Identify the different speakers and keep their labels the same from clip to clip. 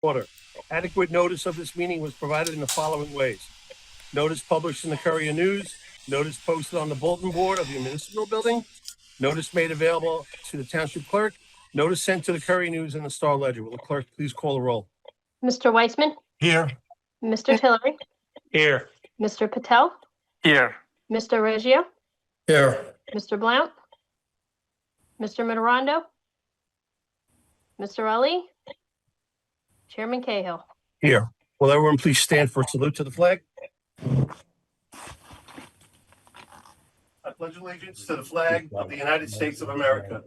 Speaker 1: Order. Adequate notice of this meeting was provided in the following ways. Notice published in the Courier News, notice posted on the bulletin board of the municipal building, notice made available to the township clerk, notice sent to the Courier News and the Star Ledger. Will the clerk please call the roll?
Speaker 2: Mr. Weissman,
Speaker 3: Here.
Speaker 2: Mr. Tillery,
Speaker 3: Here.
Speaker 2: Mr. Patel,
Speaker 3: Here.
Speaker 2: Mr. Reggio,
Speaker 3: Here.
Speaker 2: Mr. Blount, Mr. Mitterondo, Mr. Ali, Chairman Cahill.
Speaker 1: Here. Will everyone please stand for a salute to the flag? I pledge allegiance to the flag of the United States of America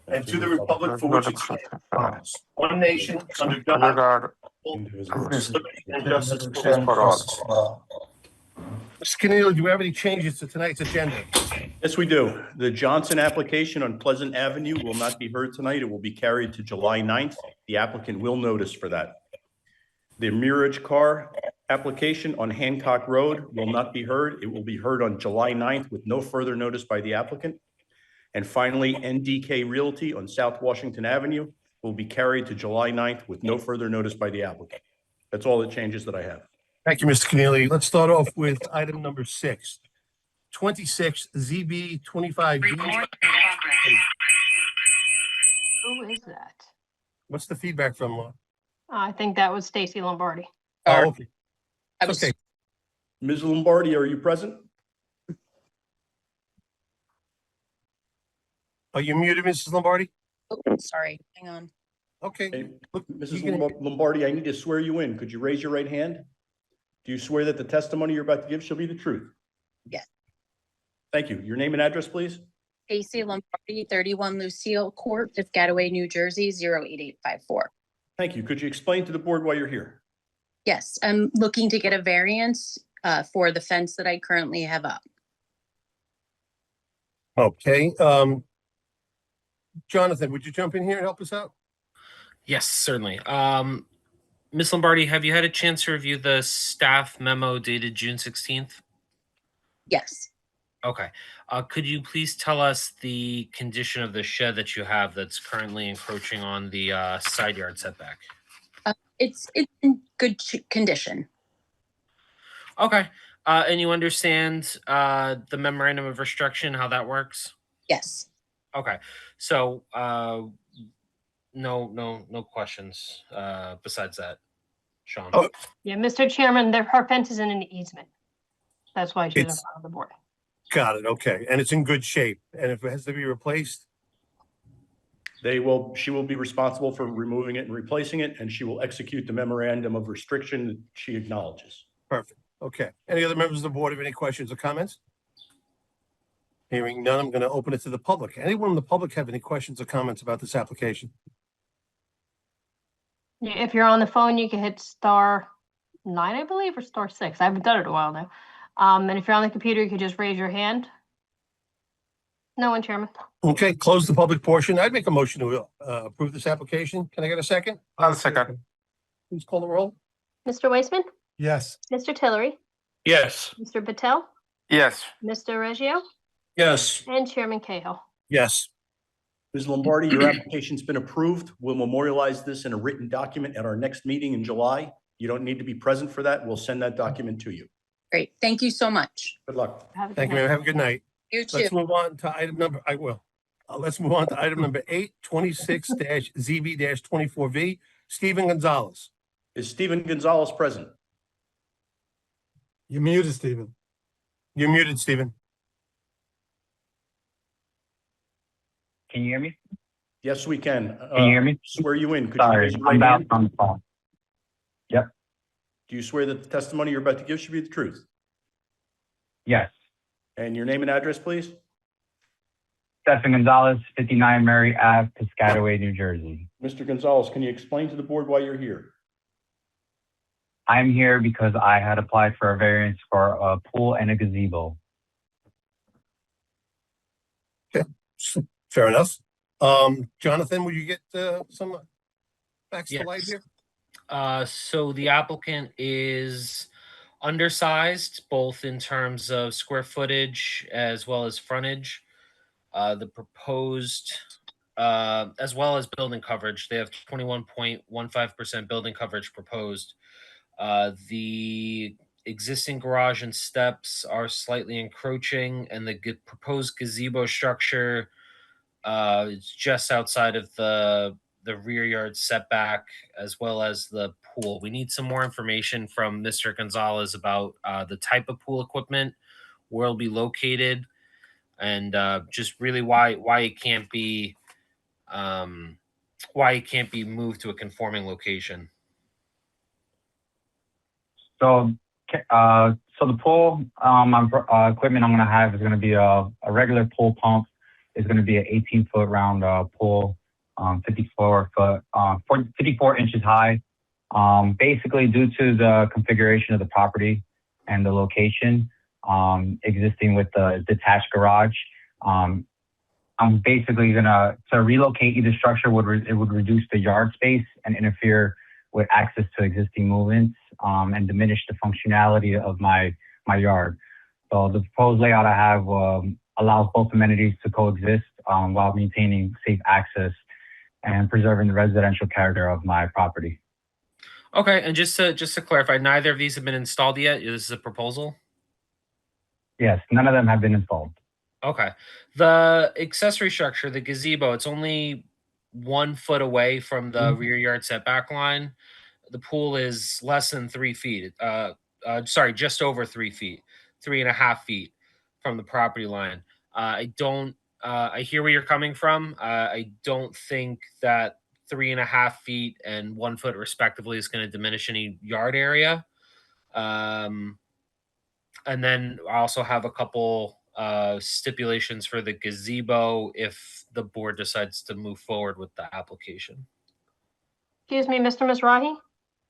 Speaker 1: and to the republic for which it stands, one nation, under God, liberty and justice for all. Mr. Keneally, do you have any changes to tonight's agenda?
Speaker 4: Yes, we do. The Johnson application on Pleasant Avenue will not be heard tonight. It will be carried to July 9th. The applicant will notice for that. The Mirage Car application on Hancock Road will not be heard. It will be heard on July 9th with no further notice by the applicant. And finally, NDK Realty on South Washington Avenue will be carried to July 9th with no further notice by the applicant. That's all the changes that I have.
Speaker 1: Thank you, Mr. Keneally. Let's start off with item number 6. 26 ZB 25.
Speaker 2: Who is that?
Speaker 1: What's the feedback from Law?
Speaker 2: I think that was Stacy Lombardi.
Speaker 1: Oh, okay.
Speaker 5: I was,
Speaker 1: Okay.
Speaker 4: Ms. Lombardi, are you present?
Speaker 1: Are you muted, Mrs. Lombardi?
Speaker 5: oh, sorry, hang on.
Speaker 1: Okay.
Speaker 4: Hey,
Speaker 1: Look,
Speaker 4: Mrs.
Speaker 1: you can-
Speaker 4: Lombardi, I need to swear you in. Could you raise your right hand? Do you swear that the testimony you're about to give shall be the truth?
Speaker 5: Yes.
Speaker 4: Thank you. Your name and address, please?
Speaker 5: Stacy Lombardi, 31 Lucille Court, Piscataway, New Jersey, 08854.
Speaker 4: Thank you. Could you explain to the board why you're here?
Speaker 5: Yes, I'm looking to get a variance for the fence that I currently have up.
Speaker 1: Okay. Jonathan, would you jump in here and help us out?
Speaker 6: Yes, certainly. Ms. Lombardi, have you had a chance to review the staff memo dated June 16th?
Speaker 5: Yes,
Speaker 6: Okay. Could you please tell us the condition of the shed that you have that's currently encroaching on the side yard setback?
Speaker 5: it's in good condition.
Speaker 6: Okay. And you understand the memorandum of restriction, how that works?
Speaker 5: Yes,
Speaker 6: Okay. So no questions besides that, Sean.
Speaker 1: Oh.
Speaker 2: Yeah, Mr. Chairman, her fence is in an easement. That's why she's in
Speaker 1: It's-
Speaker 2: front of the board.
Speaker 1: Got it. Okay. And it's in good shape. And if it has to be replaced,
Speaker 4: She will be responsible for removing it and replacing it, and she will execute the memorandum of restriction that she acknowledges.
Speaker 1: perfect. Okay. Any other members of the board have any questions or comments? Hearing none, I'm going to open it to the public. Anyone in the public have any questions or comments about this application?
Speaker 2: Yeah, if you're on the phone, you can hit *9, I believe, or *6. I haven't done it in a while now. And if you're on the computer, you could just raise your hand. No one, Chairman.
Speaker 1: Okay, close the public portion. I'd make a motion to approve this application. Can I get a second?
Speaker 3: I'll second.
Speaker 1: Please call the roll.
Speaker 2: Mr. Weissman,
Speaker 3: Yes.
Speaker 2: Mr. Tillery,
Speaker 3: Yes.
Speaker 2: Mr. Patel,
Speaker 3: Yes.
Speaker 2: Mr. Reggio,
Speaker 1: Yes.
Speaker 2: and Chairman Cahill.
Speaker 1: Yes.
Speaker 4: Ms. Lombardi, your application's been approved. We'll memorialize this in a written document at our next meeting in July. You don't need to be present for that. We'll send that document to you.
Speaker 5: great. Thank you so much.
Speaker 4: Good luck.
Speaker 2: Have a good
Speaker 1: Thank you,
Speaker 2: night.
Speaker 1: ma'am. Have a good night.
Speaker 5: You too.
Speaker 1: Let's move on to item number, let's move on to item number 8, 26-ZB-24V, Stephen Gonzalez.
Speaker 4: Is Stephen Gonzalez present?
Speaker 3: You're muted, Stephen.
Speaker 1: You're muted, Stephen.
Speaker 7: Can you hear me?
Speaker 4: Yes, we can.
Speaker 7: Can you hear me?
Speaker 4: Swear you in. Could you
Speaker 7: Sorry,
Speaker 4: raise your
Speaker 7: I'm
Speaker 4: right
Speaker 7: out
Speaker 4: hand?
Speaker 7: on the phone.
Speaker 4: Do you swear that the testimony you're about to give should be the truth?
Speaker 7: Yes.
Speaker 4: And your name and address, please?
Speaker 7: Stephen Gonzalez, 59 Mary Ave, Piscataway, New Jersey.
Speaker 4: Mr. Gonzalez, can you explain to the board why you're here?
Speaker 7: I'm here because I had applied for a variance for a pool and a gazebo.
Speaker 1: Fair enough. Jonathan, will you get some facts to light
Speaker 6: Yes.
Speaker 1: here?
Speaker 6: So the applicant is undersized, both in terms of square footage as well as frontage. The proposed as well as building coverage. They have 21.15% building coverage proposed. The existing garage and steps are slightly encroaching, and the proposed gazebo structure is just outside of the rear yard setback, as well as the pool. We need some more information from Mr. Gonzalez about the type of pool equipment, where it'll be located, and just really why it can't be moved to a conforming location.
Speaker 7: So, so the pool equipment I'm gonna have is gonna be a regular pool pump. Is gonna be an 18-foot round pool, 54 inches high. Basically, due to the configuration of the property and the location, existing with the detached garage, I'm basically to relocate either structure would reduce the yard space and interfere with access to existing movements, and diminish the functionality of my yard. So the proposed layout I have allows both amenities to coexist while maintaining safe access and preserving the residential character of my property.
Speaker 6: Okay, and just to clarify, neither of these have been installed yet. This is a proposal.
Speaker 7: Yes, none of them have been installed.
Speaker 6: Okay. The accessory structure, the gazebo, it's only 1 foot away from the rear yard setback line. The pool is less than 3 feet. Sorry, just over 3 feet, 3.5 feet from the property line. I hear where you're coming from. I don't think that 3.5 feet and 1 foot respectively is going to diminish any yard area. And then I also have a couple stipulations for the gazebo if the board decides to move forward with the application.
Speaker 2: Excuse me, Mr. Mizrahi?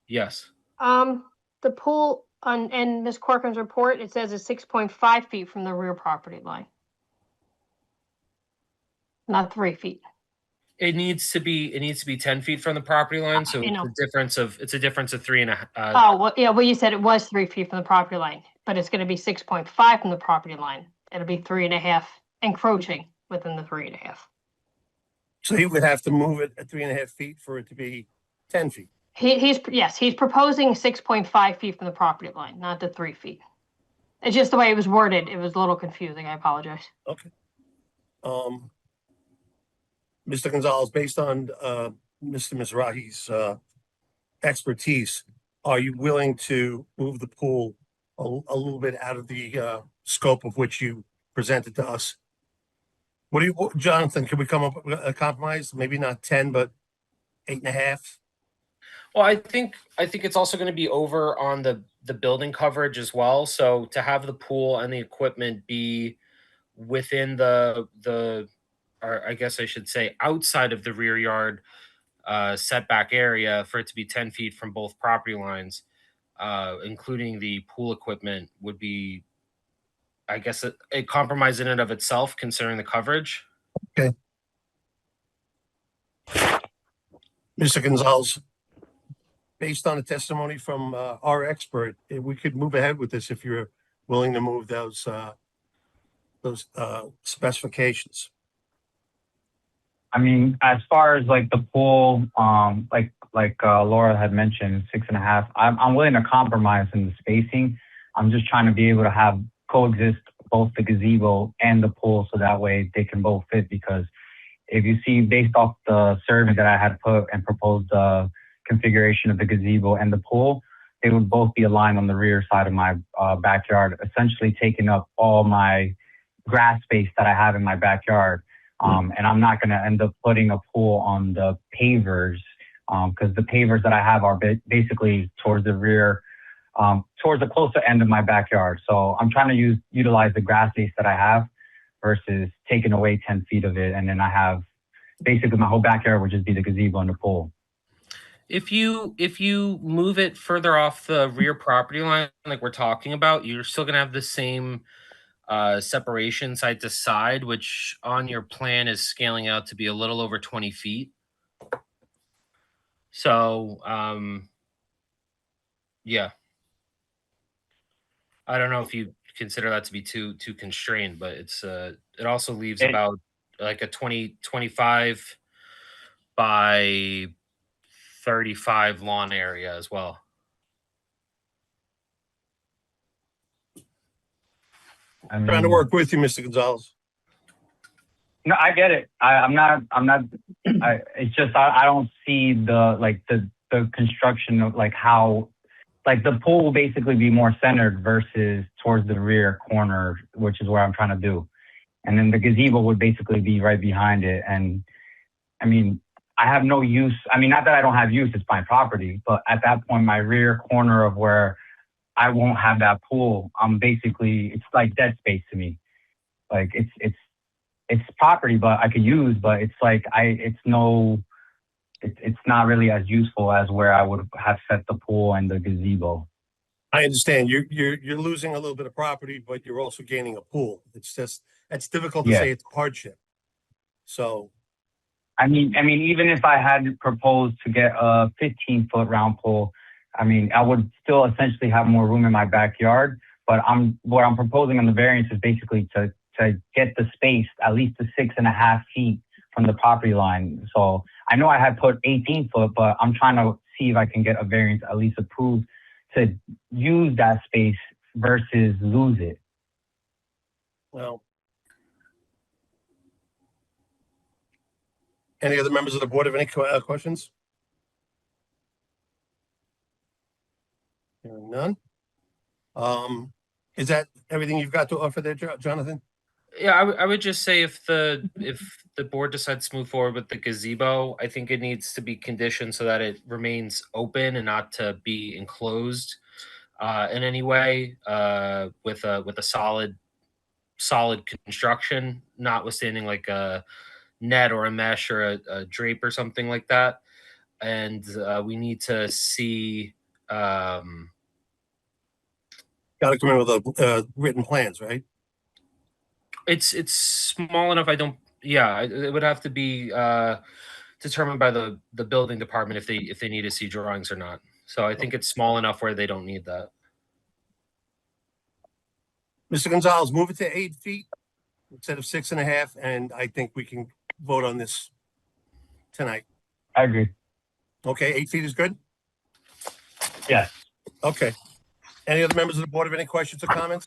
Speaker 6: Yes.
Speaker 2: The pool in Ms. Corcoran's report, it says it's 6.5 feet from the rear property line. Not 3 feet.
Speaker 6: It needs to be 10 feet from the property line, so it's a difference of 3.5.
Speaker 2: Oh, well, yeah, well, you said it was 3 feet from the property line, but it's gonna be 6.5 from the property line. It'll be 3.5 encroaching within the 3.5.
Speaker 1: So he would have to move it at 3.5 feet for it to be 10 feet.
Speaker 2: He's proposing 6.5 feet from the property line, not the 3 feet. It's just the way it was worded. It was a little confusing. I apologize.
Speaker 1: Okay. Mr. Gonzalez, based on Mr. Mizrahi's expertise, are you willing to move the pool a little bit out of the scope of which you presented to us? Jonathan, can we come up with a compromise? Maybe not 10, but 8.5?
Speaker 6: Well, I think it's also going to be over on the building coverage as well. So to have the pool and the equipment be within or I guess I should say outside of the rear yard setback area, for it to be 10 feet from both property lines, including the pool equipment, would be, I guess, a compromise in and of itself, considering the coverage.
Speaker 1: Okay. Mr. Gonzalez, based on the testimony from our expert, we could move ahead with this if you're willing to move those specifications.
Speaker 7: I mean, as far as like the pool, like Laura had mentioned, 6.5. I'm willing to compromise in the spacing. I'm just trying to be able to have coexist both the gazebo and the pool, so that way they can both fit. Because if you see, based off the survey that I had put and proposed the configuration of the gazebo and the pool, they would both be aligned on the rear side of my backyard, essentially taking up all my grass space that I have in my backyard. And I'm not going to end up putting a pool on the pavers, because the pavers that I have are basically towards the rear, towards the closer end of my backyard. So I'm trying to utilize the grass space that I have versus taking away 10 feet of it. And then I have basically my whole backyard would just be the gazebo and the pool.
Speaker 6: If you move it further off the rear property line, like we're talking about, you're still going to have the same separation side to side, which on your plan is scaling out to be a little over 20 feet. So, yeah. I don't know if you consider that to be too constrained, but it also leaves about like a 25 by 35 lawn area as well.
Speaker 7: I
Speaker 1: Trying to
Speaker 7: mean,
Speaker 1: work with you, Mr. Gonzalez.
Speaker 7: no, I get it. I'm not, it's just, I don't see the construction of like how, like the pool will basically be more centered versus towards the rear corner, which is where I'm trying to do. And then the gazebo would basically be right behind it. And I mean, I have no use. I mean, not that I don't have use, it's my property, but at that point, my rear corner of where I won't have that pool, I'm basically, it's like dead space to me. Like it's property, but I could use, but it's like, it's not really as useful as where I would have set the pool and the gazebo.
Speaker 1: I understand you're losing a little bit of property, but you're also gaining a pool. It's just, it's difficult to
Speaker 7: Yeah.
Speaker 1: say it's a hardship. So,
Speaker 7: I mean, even if I had proposed to get a 15-foot round pool, I mean, I would still essentially have more room in my backyard. But what I'm proposing on the variance is basically to get the space at least to 6.5 feet from the property line. So I know I had put 18 foot, but I'm trying to see if I can get a variance at least approved to use that space versus lose it.
Speaker 1: well. Any other members of the board have any questions? Hearing none. Is that everything you've got to offer there, Jonathan?
Speaker 6: Yeah, I would just say if the board decides to move forward with the gazebo, I think it needs to be conditioned so that it remains open and not to be enclosed in any way with a solid construction, notwithstanding like a net or a mesh or a drape or something like that. And we need to see.
Speaker 1: Got to come in with written plans, right?
Speaker 6: It's small enough. It would have to be determined by the building department if they need to see drawings or not. So I think it's small enough where they don't need that.
Speaker 1: Mr. Gonzalez, move it to 8 feet instead of 6.5, and I think we can vote on this tonight.
Speaker 7: I agree.
Speaker 1: Okay, 8 feet is good?
Speaker 7: Yes.
Speaker 1: Okay. Any other members of the board have any questions or comments?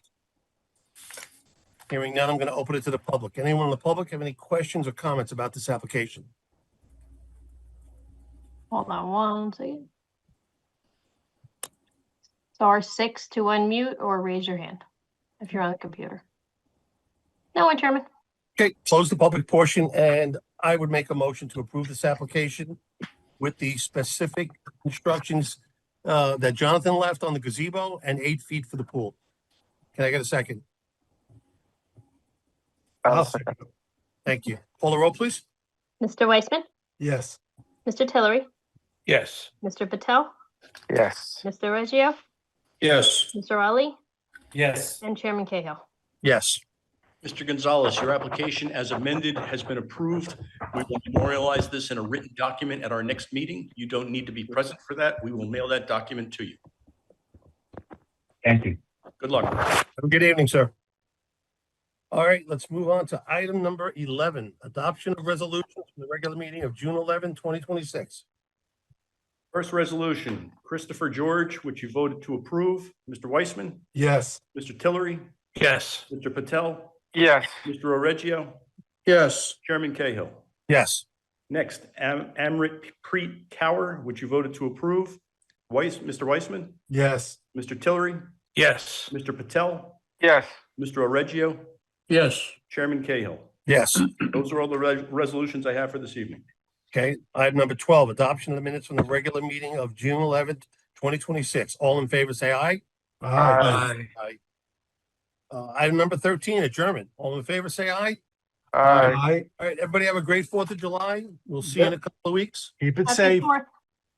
Speaker 1: Hearing none, I'm going to open it to the public. Anyone in the public have any questions or comments about this application?
Speaker 2: Hold on one second. Star 6 to unmute or raise your hand if you're on the computer. No one, Chairman.
Speaker 1: Okay, close the public portion, and I would make a motion to approve this application with the specific instructions that Jonathan left on the gazebo and 8 feet for the pool. Can I get a second?
Speaker 3: I'll second.
Speaker 1: Thank you. Call the roll, please.
Speaker 2: Mr. Weissman,
Speaker 3: Yes.
Speaker 2: Mr. Tillery,
Speaker 3: Yes.
Speaker 2: Mr. Patel,
Speaker 3: Yes.
Speaker 2: Mr. Reggio,
Speaker 1: Yes.
Speaker 2: Mr. Ali,
Speaker 3: Yes.
Speaker 2: and Chairman Cahill.
Speaker 1: Yes.
Speaker 4: Mr. Gonzalez, your application as amended has been approved. We will memorialize this in a written document at our next meeting. You don't need to be present for that. We will mail that document to you.
Speaker 7: Thank you.
Speaker 4: Good luck.
Speaker 1: Have a good evening, sir. All right, let's move on to item number 11, adoption of resolutions from the regular meeting of June 11, 2026.
Speaker 4: First resolution, Christopher George, which you voted to approve. Mr. Weissman,
Speaker 3: Yes.
Speaker 4: Mr. Tillery,
Speaker 3: Yes.
Speaker 4: Mr. Patel,
Speaker 3: Yes.
Speaker 4: Mr. Oreggio,
Speaker 1: Yes.
Speaker 4: Chairman Cahill.
Speaker 1: Yes.
Speaker 4: Next, Amrit Preet Cower, which you voted to approve. Mr. Weissman,
Speaker 3: Yes.
Speaker 4: Mr. Tillery,
Speaker 3: Yes.
Speaker 4: Mr. Patel,
Speaker 3: Yes.
Speaker 4: Mr. Oreggio,
Speaker 1: Yes.
Speaker 4: Chairman Cahill.
Speaker 1: Yes.
Speaker 4: Those are all the resolutions I have for this evening.
Speaker 1: Okay, item number 12, adoption of the minutes from the regular meeting of June 11th, 2026. All in favor, say aye.
Speaker 3: Aye.
Speaker 1: Aye. Item number 13, adjournment. All in favor, say aye.
Speaker 3: Aye.
Speaker 1: All right, everybody have a great 4th of July. We'll see you in a couple of weeks.
Speaker 3: Keep it
Speaker 2: Happy
Speaker 3: safe.
Speaker 2: 4th.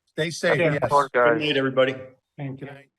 Speaker 1: Stay safe,
Speaker 3: Happy
Speaker 1: yes.
Speaker 3: 4th,
Speaker 4: Good
Speaker 3: guys.
Speaker 4: night, everybody.
Speaker 1: Good night.